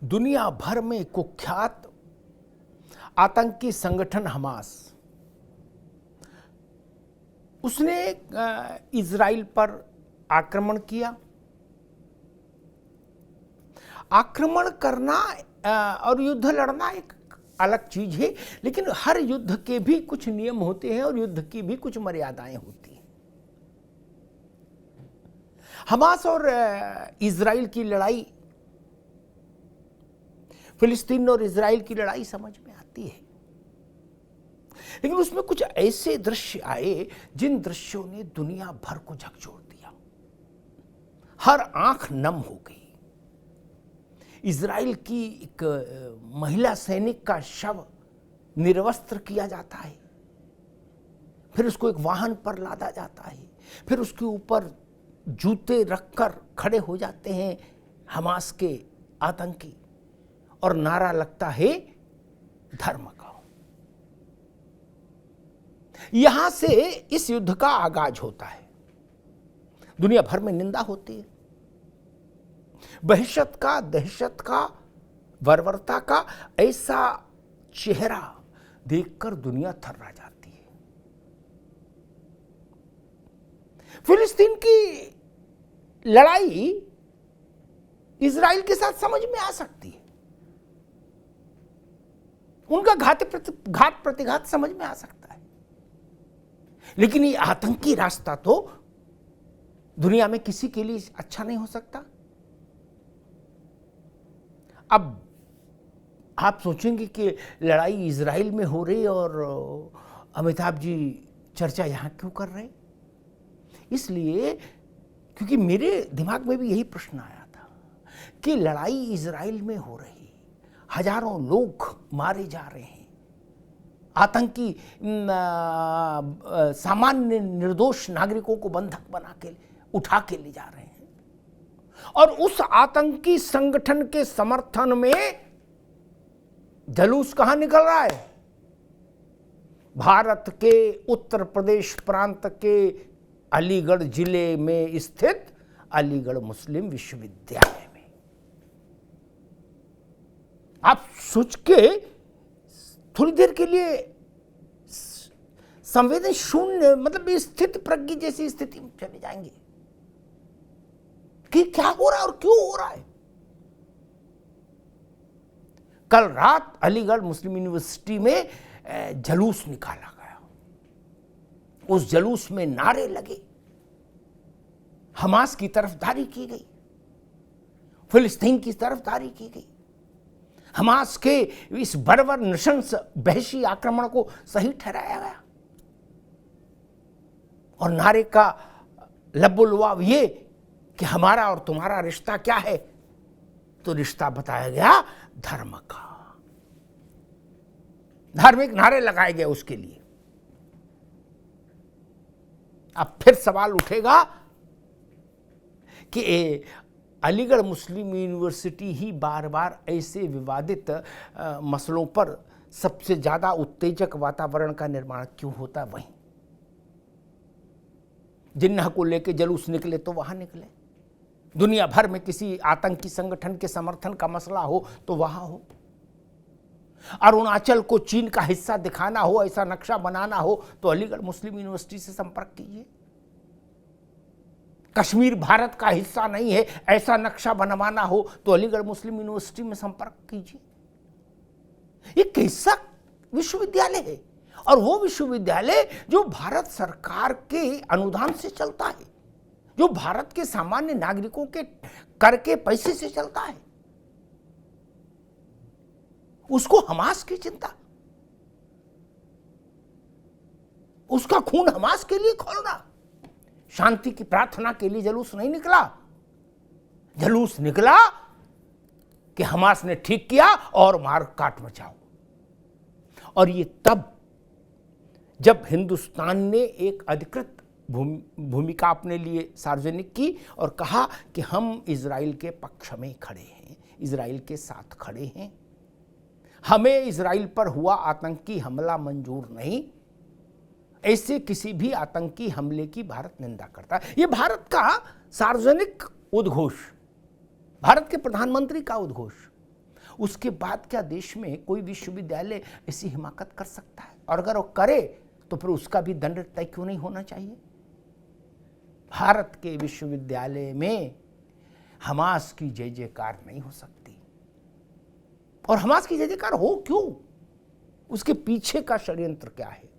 दुनिया भर में कुख्यात आतंकी संगठन हमास, उसने इजराइल पर आक्रमण किया। आक्रमण करना और युद्ध लड़ना एक अलग चीज है, लेकिन हर युद्ध के भी कुछ नियम होते हैं और युद्ध की भी कुछ मर्यादाएं होती हैं। हमास और इजराइल की लड़ाई, फिलिस्तीन और इजराइल की लड़ाई समझ में आती है, लेकिन उसमें कुछ ऐसे दृश्य आए जिन दृश्यों ने दुनिया भर को झकझोर दिया। हर आंख नम हो गई। इजराइल की एक महिला सैनिक का शव निर्वस्त्र किया जाता है, फिर उसको एक वाहन पर लादा जाता है, फिर उसके ऊपर जूते रखकर खड़े हो जाते हैं हमास के आतंकी, और नारा लगता है धर्म का। यहां से इस युद्ध का आगाज होता है। दुनिया भर में निंदा होती है। वहशत का, दहशत का, बर्बरता का ऐसा चेहरा देखकर दुनिया थर्रा जाती है। फिलिस्तीन की लड़ाई इजराइल के साथ समझ में आ सकती है, उनका घात प्रतिघात समझ में आ सकता है, लेकिन ये आतंकी रास्ता तो दुनिया में किसी के लिए अच्छा नहीं हो सकता। अब आप सोचेंगे कि लड़ाई इजराइल में हो रही और अमिताभ जी चर्चा यहां क्यों कर रहे हैं? इसलिए क्योंकि मेरे दिमाग में भी यही प्रश्न आया था कि लड़ाई इजराइल में हो रही, हजारों लोग मारे जा रहे हैं, आतंकी सामान्य निर्दोष नागरिकों को बंधक बना के उठा के ले जा रहे हैं, और उस आतंकी संगठन के समर्थन में जुलूस कहां निकल रहा है? भारत के उत्तर प्रदेश प्रांत के अलीगढ़ जिले में स्थित अलीगढ़ मुस्लिम विश्वविद्यालय में। आप सोच के थोड़ी देर के लिए संवेदन शून्य, मतलब स्थित प्रज्ञ जैसी स्थिति में चले जाएंगे कि क्या हो रहा है और क्यों हो रहा है। कल रात अलीगढ़ मुस्लिम यूनिवर्सिटी में जुलूस निकाला गया। उस जुलूस में नारे लगे, हमास की तरफदारी की गई, फिलिस्तीन की तरफदारी की गई, हमास के इस बर्बर नृशंस वहशी आक्रमण को सही ठहराया गया, और नारे का लबोलुआब ये कि हमारा और तुम्हारा रिश्ता क्या है, तो रिश्ता बताया गया धर्म का। धार्मिक नारे लगाए गए उसके लिए। अब फिर सवाल उठेगा कि अलीगढ़ मुस्लिम यूनिवर्सिटी ही बार बार ऐसे विवादित मसलों पर सबसे ज्यादा उत्तेजक वातावरण का निर्माण क्यों होता? वहीं जिन्ना को लेके जुलूस निकले तो वहां निकले, दुनिया भर में किसी आतंकी संगठन के समर्थन का मसला हो तो वहां हो, अरुणाचल को चीन का हिस्सा दिखाना हो, ऐसा नक्शा बनाना हो तो अलीगढ़ मुस्लिम यूनिवर्सिटी से संपर्क कीजिए। कश्मीर भारत का हिस्सा नहीं है, ऐसा नक्शा बनवाना हो तो अलीगढ़ मुस्लिम यूनिवर्सिटी में संपर्क कीजिए। ये कैसा विश्वविद्यालय है, और वो विश्वविद्यालय जो भारत सरकार के अनुदान से चलता है, जो भारत के सामान्य नागरिकों के कर के पैसे से चलता है, उसको हमास की चिंता, उसका खून हमास के लिए खोलना। शांति की प्रार्थना के लिए जुलूस नहीं निकला, जुलूस निकला कि हमास ने ठीक किया और मार काट मचाओ। और ये तब जब हिंदुस्तान ने एक अधिकृत भूमिका अपने लिए सार्वजनिक की और कहा कि हम इजराइल के पक्ष में खड़े हैं, इजराइल के साथ खड़े हैं, हमें इजराइल पर हुआ आतंकी हमला मंजूर नहीं, ऐसे किसी भी आतंकी हमले की भारत निंदा करता है। यह भारत का सार्वजनिक उद्घोष, भारत के प्रधानमंत्री का उद्घोष। उसके बाद क्या देश में कोई विश्वविद्यालय ऐसी हिमाकत कर सकता है? और अगर वो करे तो फिर उसका भी दंड तय क्यों नहीं होना चाहिए? भारत के विश्वविद्यालय में हमास की जय जयकार नहीं हो सकती। और हमास की जय जयकार हो क्यों? उसके पीछे का षड्यंत्र क्या है?